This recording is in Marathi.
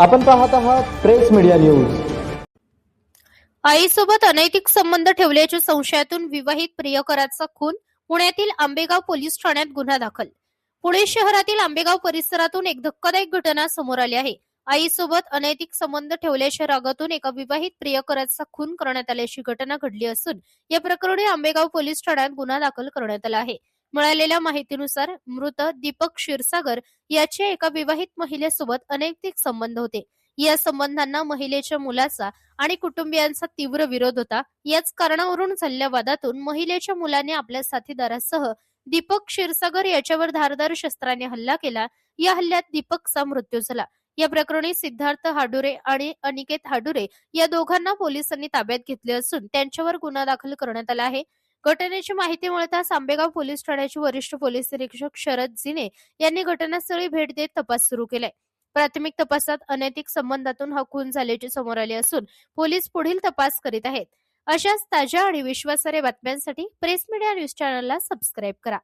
आपण पाहत आहात प्रेस मीडिया न्यूज. आईसोबत अनैतिक संबंध ठेवल्याच्या संशयातून विवाहित प्रियकराचा खून. पुण्यातील आंबेगाव पोलीस ठाण्यात गुन्हा दाखल. पुणे शहरातील आंबेगाव परिसरातून एक धक्कादायक घटना समोर आली आहे. आईसोबत अनैतिक संबंध ठेवल्याच्या रागातून एका विवाहित प्रियकराचा खून करण्यात आल्याची घटना घडली असून या प्रकरणी आंबेगाव पोलीस ठाण्यात गुन्हा दाखल करण्यात आला आहे. मिळालेल्या माहितीनुसार मृत दीपक क्षीरसागर याचे एका विवाहित महिलेसोबत अनैतिक संबंध होते. या संबंधांना महिलेच्या मुलाचा आणि कुटुंबियांचा तीव्र विरोध होता. याच कारणावरून झालेल्या वादातून महिलेच्या मुलाने आपल्या साथीदारासह दीपक क्षीरसागर याच्यावर धारदार शस्त्राने हल्ला केला. या हल्ल्यात दीपकचा मृत्यू झाला. या प्रकरणी सिद्धार्थ हाडुरे आणि अनिकेत हाडुरे या दोघांना पोलिसांनी ताब्यात घेतले असून त्यांच्यावर गुन्हा दाखल करण्यात आला आहे. घटनेची माहिती मिळताच आंबेगाव पोलीस ठाण्याचे वरिष्ठ पोलीस निरीक्षक शरद जिने यांनी घटनास्थळी भेट देत तपास सुरू केलाय. प्राथमिक तपासात अनैतिक संबंधातून हा खून झाल्याचे समोर आले असून पोलीस पुढील तपास करीत आहेत. अशाच ताज्या आणि विश्वासार्ह बातम्यांसाठी प्रेस मीडिया न्यूज चॅनलला सबस्क्राईब करा.